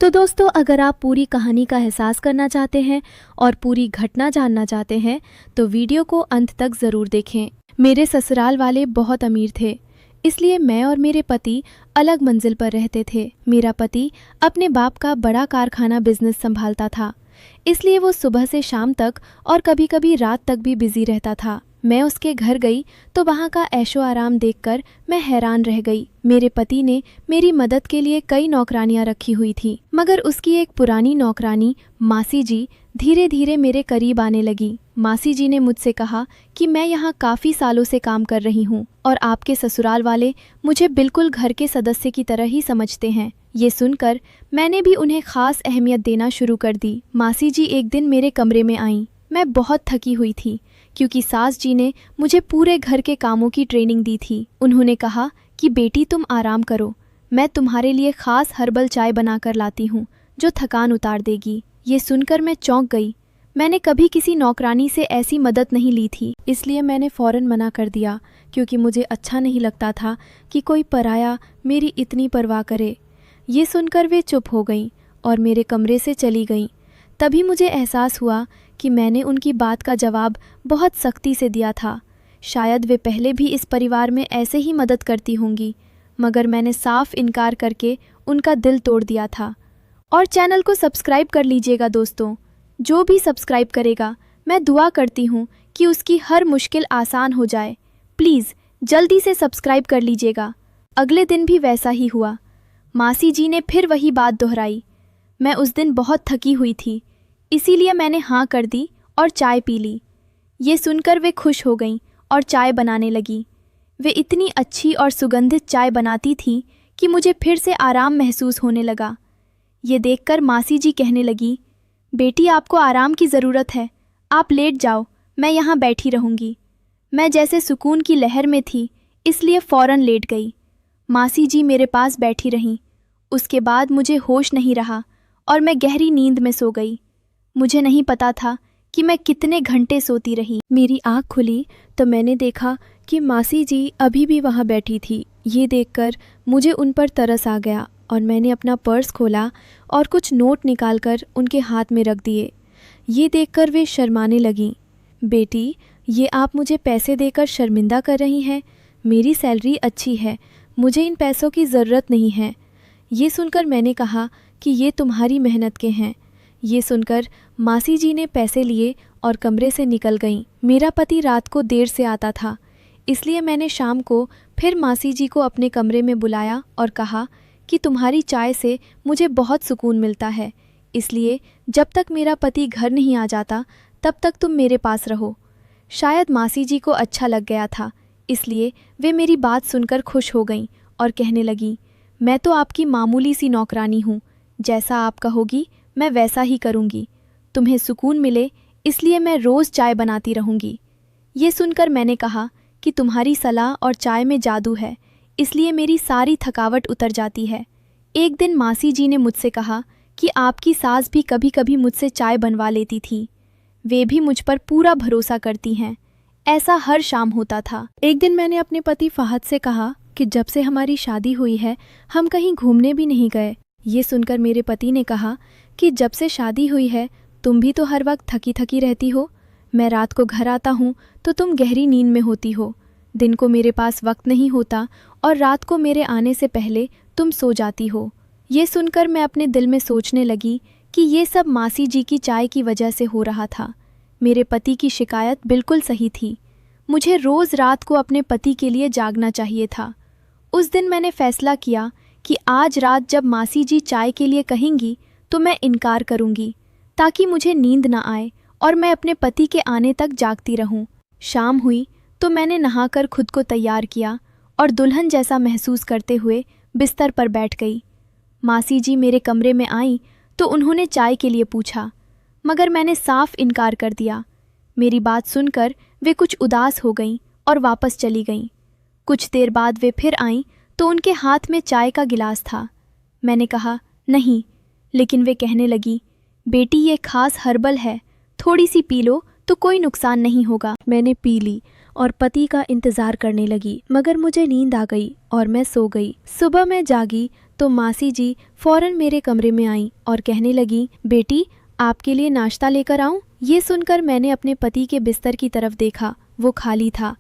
तो दोस्तों, अगर आप पूरी कहानी का एहसास करना चाहते हैं और पूरी घटना जानना चाहते हैं तो वीडियो को अंत तक ज़रूर देखें। मेरे ससुराल वाले बहुत अमीर थे, इसलिए मैं और मेरे पति अलग मंजिल पर रहते थे। मेरा पति अपने बाप का बड़ा कारखाना बिजनेस संभालता था, इसलिए वो सुबह से शाम तक और कभी कभी रात तक भी बिजी रहता था। मैं उसके घर गई तो वहाँ का ऐशो आराम देखकर मैं हैरान रह गई। मेरे पति ने मेरी मदद के लिए कई नौकरानियां रखी हुई थी, मगर उसकी एक पुरानी नौकरानी मासी जी धीरे धीरे मेरे करीब आने लगी। मासी जी ने मुझसे कहा कि मैं यहाँ काफ़ी सालों से काम कर रही हूँ और आपके ससुराल वाले मुझे बिल्कुल घर के सदस्य की तरह ही समझते हैं। ये सुनकर मैंने भी उन्हें खास अहमियत देना शुरू कर दी। मासी जी एक दिन मेरे कमरे में आईं। मैं बहुत थकी हुई थी क्योंकि सास जी ने मुझे पूरे घर के कामों की ट्रेनिंग दी थी। उन्होंने कहा कि बेटी तुम आराम करो, मैं तुम्हारे लिए खास हर्बल चाय बनाकर लाती हूँ जो थकान उतार देगी। ये सुनकर मैं चौंक गई। मैंने कभी किसी नौकरानी से ऐसी मदद नहीं ली थी, इसलिए मैंने फ़ौरन मना कर दिया क्योंकि मुझे अच्छा नहीं लगता था कि कोई पराया मेरी इतनी परवाह करे। ये सुनकर वे चुप हो गईं और मेरे कमरे से चली गईं। तभी मुझे एहसास हुआ कि मैंने उनकी बात का जवाब बहुत सख्ती से दिया था। शायद वे पहले भी इस परिवार में ऐसे ही मदद करती होंगी, मगर मैंने साफ इनकार करके उनका दिल तोड़ दिया था। और चैनल को सब्सक्राइब कर लीजिएगा दोस्तों। जो भी सब्सक्राइब करेगा, मैं दुआ करती हूँ कि उसकी हर मुश्किल आसान हो जाए। प्लीज़ जल्दी से सब्सक्राइब कर लीजिएगा। अगले दिन भी वैसा ही हुआ। मासी जी ने फिर वही बात दोहराई। मैं उस दिन बहुत थकी हुई थी, इसीलिए मैंने हाँ कर दी और चाय पी ली। ये सुनकर वे खुश हो गईं और चाय बनाने लगी। वे इतनी अच्छी और सुगंधित चाय बनाती थीं कि मुझे फिर से आराम महसूस होने लगा। ये देखकर मासी जी कहने लगी, बेटी आपको आराम की ज़रूरत है, आप लेट जाओ, मैं यहाँ बैठी रहूँगी। मैं जैसे सुकून की लहर में थी, इसलिए फ़ौरन लेट गई। मासी जी मेरे पास बैठी रहीं। उसके बाद मुझे होश नहीं रहा और मैं गहरी नींद में सो गई। मुझे नहीं पता था कि मैं कितने घंटे सोती रही। मेरी आँख खुली तो मैंने देखा कि मासी जी अभी भी वहाँ बैठी थी। ये देखकर मुझे उन पर तरस आ गया और मैंने अपना पर्स खोला और कुछ नोट निकालकर उनके हाथ में रख दिए। ये देखकर वे शर्माने लगीं। बेटी, ये आप मुझे पैसे देकर शर्मिंदा कर रही हैं? मेरी सैलरी अच्छी है, मुझे इन पैसों की ज़रूरत नहीं है। ये सुनकर मैंने कहा कि ये तुम्हारी मेहनत के हैं। ये सुनकर मासी जी ने पैसे लिए और कमरे से निकल गईं। मेरा पति रात को देर से आता था, इसलिए मैंने शाम को फिर मासी जी को अपने कमरे में बुलाया और कहा कि तुम्हारी चाय से मुझे बहुत सुकून मिलता है, इसलिए जब तक मेरा पति घर नहीं आ जाता तब तक तुम मेरे पास रहो। शायद मासी जी को अच्छा लग गया था, इसलिए वे मेरी बात सुनकर खुश हो गईं और कहने लगीं, मैं तो आपकी मामूली सी नौकरानी हूँ, जैसा आप कहोगी मैं वैसा ही करूँगी। तुम्हें सुकून मिले इसलिए मैं रोज़ चाय बनाती रहूँगी। ये सुनकर मैंने कहा कि तुम्हारी सलाह और चाय में जादू है, इसलिए मेरी सारी थकावट उतर जाती है। एक दिन मासी जी ने मुझसे कहा कि आपकी सास भी कभी कभी मुझसे चाय बनवा लेती थी। वे भी मुझ पर पूरा भरोसा करती हैं। ऐसा हर शाम होता था। एक दिन मैंने अपने पति फहद से कहा कि जब से हमारी शादी हुई है हम कहीं घूमने भी नहीं गए। ये सुनकर मेरे पति ने कहा कि जब से शादी हुई है तुम भी तो हर वक्त थकी थकी रहती हो। मैं रात को घर आता हूँ तो तुम गहरी नींद में होती हो। दिन को मेरे पास वक्त नहीं होता और रात को मेरे आने से पहले तुम सो जाती हो। ये सुनकर मैं अपने दिल में सोचने लगी कि ये सब मासी जी की चाय की वजह से हो रहा था। मेरे पति की शिकायत बिल्कुल सही थी। मुझे रोज़ रात को अपने पति के लिए जागना चाहिए था। उस दिन मैंने फैसला किया कि आज रात जब मासी जी चाय के लिए कहेंगी तो मैं इनकार करूंगी, ताकि मुझे नींद ना आए और मैं अपने पति के आने तक जागती रहूं। शाम हुई तो मैंने नहाकर खुद को तैयार किया और दुल्हन जैसा महसूस करते हुए बिस्तर पर बैठ गई। मासी जी मेरे कमरे में आईं तो उन्होंने चाय के लिए पूछा, मगर मैंने साफ इनकार कर दिया। मेरी बात सुनकर वे कुछ उदास हो गईं और वापस चली गईं। कुछ देर बाद वे फिर आईं तो उनके हाथ में चाय का गिलास था। मैंने कहा नहीं, लेकिन वे कहने लगी, बेटी ये खास हर्बल है, थोड़ी सी पी लो तो कोई नुकसान नहीं होगा। मैंने पी ली और पति का इंतज़ार करने लगी, मगर मुझे नींद आ गई और मैं सो गई। सुबह मैं जागी तो मासी जी फौरन मेरे कमरे में आईं और कहने लगी, बेटी आपके लिए नाश्ता लेकर आऊं? ये सुनकर मैंने अपने पति के बिस्तर की तरफ देखा, वो खाली था।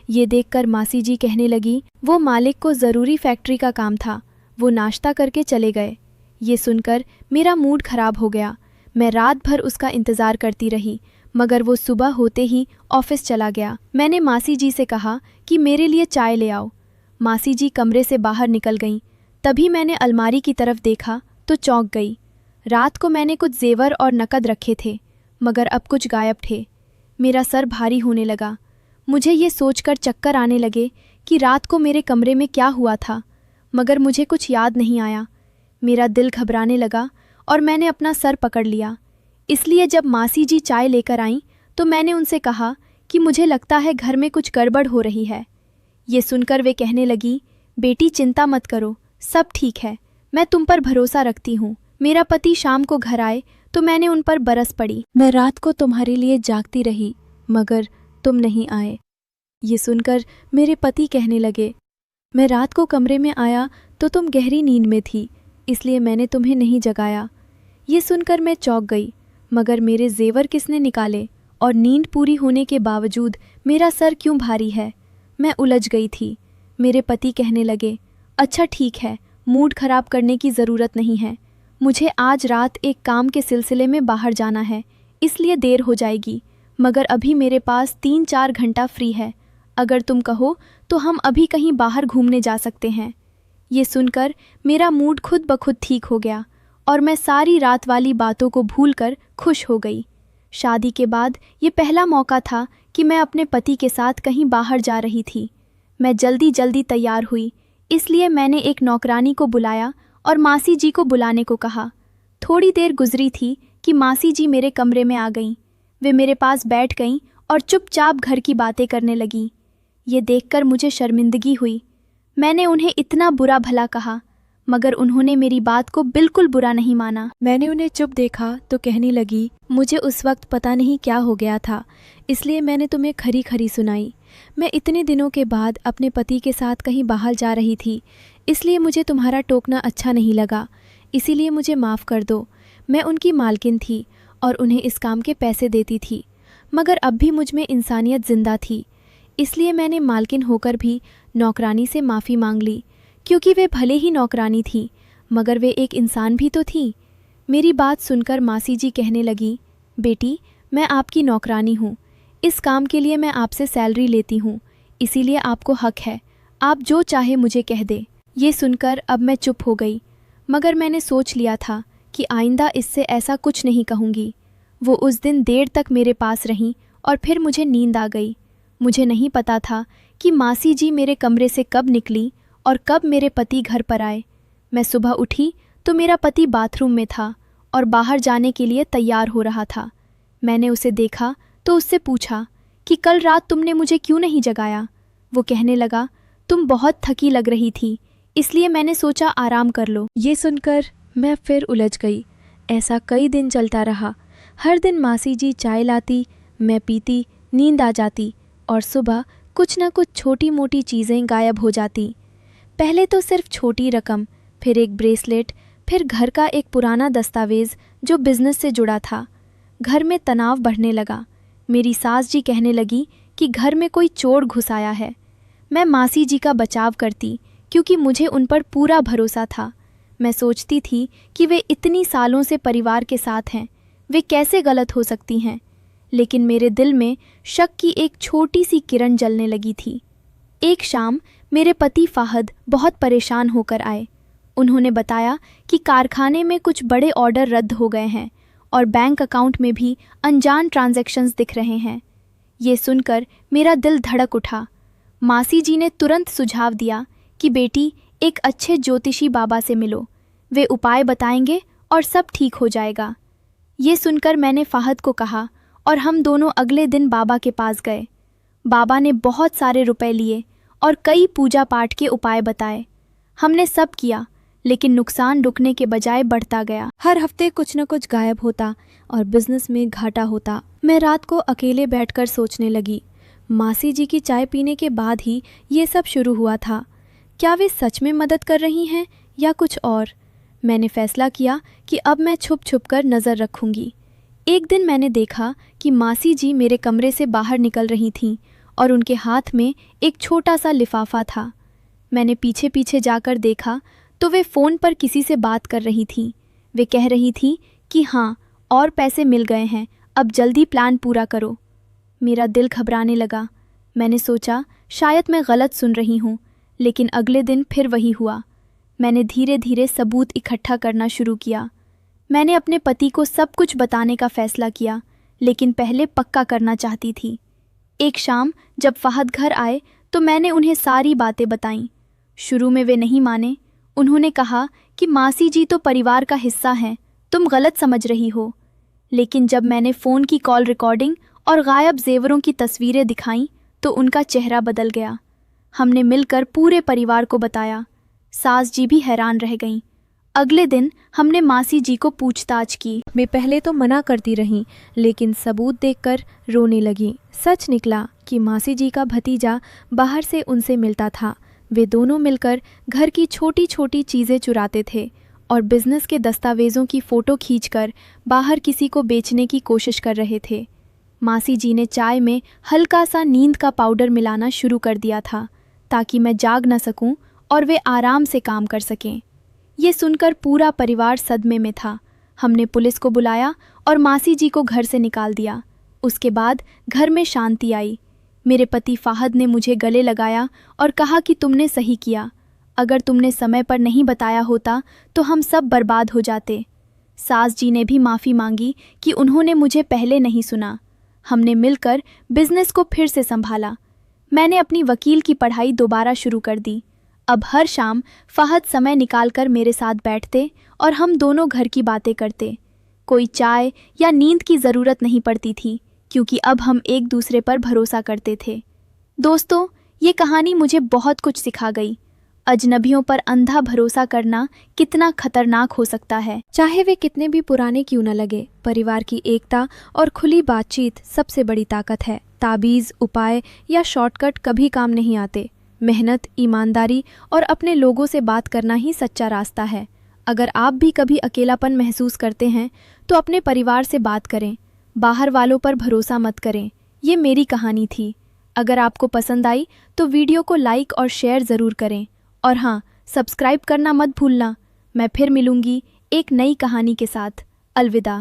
ये देखकर मासी जी कहने लगी, वो मालिक को ज़रूरी फैक्ट्री का काम था, वो नाश्ता करके चले गए। ये सुनकर मेरा मूड खराब हो गया। मैं रात भर उसका इंतज़ार करती रही, मगर वो सुबह होते ही ऑफिस चला गया। मैंने मासी जी से कहा कि मेरे लिए चाय ले आओ। मासी जी कमरे से बाहर निकल गईं। तभी मैंने अलमारी की तरफ देखा तो चौंक गई। रात को मैंने कुछ जेवर और नकद रखे थे, मगर अब कुछ गायब थे। मेरा सर भारी होने लगा। मुझे ये सोचकर चक्कर आने लगे कि रात को मेरे कमरे में क्या हुआ था, मगर मुझे कुछ याद नहीं आया। मेरा दिल घबराने लगा और मैंने अपना सर पकड़ लिया। इसलिए जब मासी जी चाय लेकर आईं तो मैंने उनसे कहा कि मुझे लगता है घर में कुछ गड़बड़ हो रही है। ये सुनकर वे कहने लगी, बेटी चिंता मत करो, सब ठीक है, मैं तुम पर भरोसा रखती हूँ। मेरा पति शाम को घर आए तो मैंने उन पर बरस पड़ी। मैं रात को तुम्हारे लिए जागती रही, मगर तुम नहीं आए। ये सुनकर मेरे पति कहने लगे, मैं रात को कमरे में आया तो तुम गहरी नींद में थी, इसलिए मैंने तुम्हें नहीं जगाया। ये सुनकर मैं चौंक गई, मगर मेरे जेवर किसने निकाले और नींद पूरी होने के बावजूद मेरा सर क्यों भारी है? मैं उलझ गई थी। मेरे पति कहने लगे, अच्छा ठीक है, मूड खराब करने की ज़रूरत नहीं है। मुझे आज रात एक काम के सिलसिले में बाहर जाना है, इसलिए देर हो जाएगी, मगर अभी मेरे पास 3-4 घंटा फ्री है। अगर तुम कहो तो हम अभी कहीं बाहर घूमने जा सकते हैं। ये सुनकर मेरा मूड खुद ब खुद ठीक हो गया और मैं सारी रात वाली बातों को भूलकर खुश हो गई। शादी के बाद ये पहला मौका था कि मैं अपने पति के साथ कहीं बाहर जा रही थी। मैं जल्दी जल्दी तैयार हुई, इसलिए मैंने एक नौकरानी को बुलाया और मासी जी को बुलाने को कहा। थोड़ी देर गुजरी थी कि मासी जी मेरे कमरे में आ गईं। वे मेरे पास बैठ गईं और चुपचाप घर की बातें करने लगीं। ये देखकर मुझे शर्मिंदगी हुई। मैंने उन्हें इतना बुरा भला कहा, मगर उन्होंने मेरी बात को बिल्कुल बुरा नहीं माना। मैंने उन्हें चुप देखा तो कहने लगी, मुझे उस वक्त पता नहीं क्या हो गया था, इसलिए मैंने तुम्हें खरी खरी सुनाई। मैं इतने दिनों के बाद अपने पति के साथ कहीं बाहर जा रही थी, इसलिए मुझे तुम्हारा टोकना अच्छा नहीं लगा, इसीलिए मुझे माफ़ कर दो। मैं उनकी मालकिन थी और उन्हें इस काम के पैसे देती थी, मगर अब भी मुझ में इंसानियत ज़िंदा थी, इसलिए मैंने मालकिन होकर भी नौकरानी से माफ़ी मांग ली, क्योंकि वे भले ही नौकरानी थी, मगर वे एक इंसान भी तो थी। मेरी बात सुनकर मासी जी कहने लगी, बेटी मैं आपकी नौकरानी हूँ, इस काम के लिए मैं आपसे सैलरी लेती हूँ, इसीलिए आपको हक है, आप जो चाहे मुझे कह दे। ये सुनकर अब मैं चुप हो गई, मगर मैंने सोच लिया था कि आइंदा इससे ऐसा कुछ नहीं कहूँगी। वो उस दिन देर तक मेरे पास रहीं और फिर मुझे नींद आ गई। मुझे नहीं पता था कि मासी जी मेरे कमरे से कब निकली और कब मेरे पति घर पर आए। मैं सुबह उठी तो मेरा पति बाथरूम में था और बाहर जाने के लिए तैयार हो रहा था। मैंने उसे देखा तो उससे पूछा कि कल रात तुमने मुझे क्यों नहीं जगाया? वो कहने लगा, तुम बहुत थकी लग रही थी, इसलिए मैंने सोचा आराम कर लो। ये सुनकर मैं फिर उलझ गई। ऐसा कई दिन चलता रहा। हर दिन मासी जी चाय लाती, मैं पीती, नींद आ जाती और सुबह कुछ न कुछ छोटी मोटी चीज़ें गायब हो जाती। पहले तो सिर्फ छोटी रकम, फिर एक ब्रेसलेट, फिर घर का एक पुराना दस्तावेज़ जो बिज़नेस से जुड़ा था। घर में तनाव बढ़ने लगा। मेरी सास जी कहने लगी कि घर में कोई चोर घुस आया है। मैं मासी जी का बचाव करती क्योंकि मुझे उन पर पूरा भरोसा था। मैं सोचती थी कि वे इतनी सालों से परिवार के साथ हैं, वे कैसे गलत हो सकती हैं। लेकिन मेरे दिल में शक की एक छोटी सी किरण जलने लगी थी। एक शाम मेरे पति फाहद बहुत परेशान होकर आए। उन्होंने बताया कि कारखाने में कुछ बड़े ऑर्डर रद्द हो गए हैं और बैंक अकाउंट में भी अनजान ट्रांजैक्शंस दिख रहे हैं। ये सुनकर मेरा दिल धड़क उठा। मासी जी ने तुरंत सुझाव दिया कि बेटी एक अच्छे ज्योतिषी बाबा से मिलो, वे उपाय बताएंगे और सब ठीक हो जाएगा। ये सुनकर मैंने फाहद को कहा और हम दोनों अगले दिन बाबा के पास गए। बाबा ने बहुत सारे रुपए लिए और कई पूजा पाठ के उपाय बताए। हमने सब किया, लेकिन नुकसान रुकने के बजाय बढ़ता गया। हर हफ्ते कुछ न कुछ गायब होता और बिजनेस में घाटा होता। मैं रात को अकेले बैठकर सोचने लगी, मासी जी की चाय पीने के बाद ही ये सब शुरू हुआ था। क्या वे सच में मदद कर रही हैं या कुछ और। मैंने फैसला किया कि अब मैं छुप छुप कर नज़र रखूंगी। एक दिन मैंने देखा कि मासी जी मेरे कमरे से बाहर निकल रही थीं और उनके हाथ में एक छोटा सा लिफाफा था। मैंने पीछे पीछे जाकर देखा तो वे फ़ोन पर किसी से बात कर रही थीं। वे कह रही थीं कि हाँ, और पैसे मिल गए हैं, अब जल्दी प्लान पूरा करो। मेरा दिल घबराने लगा। मैंने सोचा शायद मैं गलत सुन रही हूँ, लेकिन अगले दिन फिर वही हुआ। मैंने धीरे धीरे सबूत इकट्ठा करना शुरू किया। मैंने अपने पति को सब कुछ बताने का फैसला किया, लेकिन पहले पक्का करना चाहती थी। एक शाम जब फहद घर आए तो मैंने उन्हें सारी बातें बताईं। शुरू में वे नहीं माने। उन्होंने कहा कि मासी जी तो परिवार का हिस्सा हैं, तुम गलत समझ रही हो। लेकिन जब मैंने फ़ोन की कॉल रिकॉर्डिंग और गायब जेवरों की तस्वीरें दिखाईं तो उनका चेहरा बदल गया। हमने मिलकर पूरे परिवार को बताया। सास जी भी हैरान रह गईं। अगले दिन हमने मासी जी को पूछताछ की। मैं पहले तो मना करती रही, लेकिन सबूत देखकर रोने लगी। सच निकला कि मासी जी का भतीजा बाहर से उनसे मिलता था। वे दोनों मिलकर घर की छोटी छोटी चीज़ें चुराते थे और बिजनेस के दस्तावेज़ों की फ़ोटो खींचकर बाहर किसी को बेचने की कोशिश कर रहे थे। मासी जी ने चाय में हल्का सा नींद का पाउडर मिलाना शुरू कर दिया था, ताकि मैं जाग न सकूं और वे आराम से काम कर सकें। ये सुनकर पूरा परिवार सदमे में था। हमने पुलिस को बुलाया और मासी जी को घर से निकाल दिया। उसके बाद घर में शांति आई। मेरे पति फाहद ने मुझे गले लगाया और कहा कि तुमने सही किया। अगर तुमने समय पर नहीं बताया होता तो हम सब बर्बाद हो जाते। सास जी ने भी माफ़ी मांगी कि उन्होंने मुझे पहले नहीं सुना। हमने मिलकर बिजनेस को फिर से संभाला। मैंने अपनी वकील की पढ़ाई दोबारा शुरू कर दी। अब हर शाम फहद समय निकालकर मेरे साथ बैठते और हम दोनों घर की बातें करते। कोई चाय या नींद की ज़रूरत नहीं पड़ती थी, क्योंकि अब हम एक दूसरे पर भरोसा करते थे। दोस्तों, ये कहानी मुझे बहुत कुछ सिखा गई। अजनबियों पर अंधा भरोसा करना कितना खतरनाक हो सकता है। चाहे वे कितने भी पुराने क्यों न लगे, परिवार की एकता और खुली बातचीत सबसे बड़ी ताकत है। ताबीज़, उपाय या शॉर्टकट कभी काम नहीं आते। मेहनत, ईमानदारी और अपने लोगों से बात करना ही सच्चा रास्ता है। अगर आप भी कभी अकेलापन महसूस करते हैं तो अपने परिवार से बात करें। बाहर वालों पर भरोसा मत करें। ये मेरी कहानी थी। अगर आपको पसंद आई तो वीडियो को लाइक और शेयर ज़रूर करें। और हाँ, सब्सक्राइब करना मत भूलना। मैं फिर मिलूंगी एक नई कहानी के साथ। अलविदा।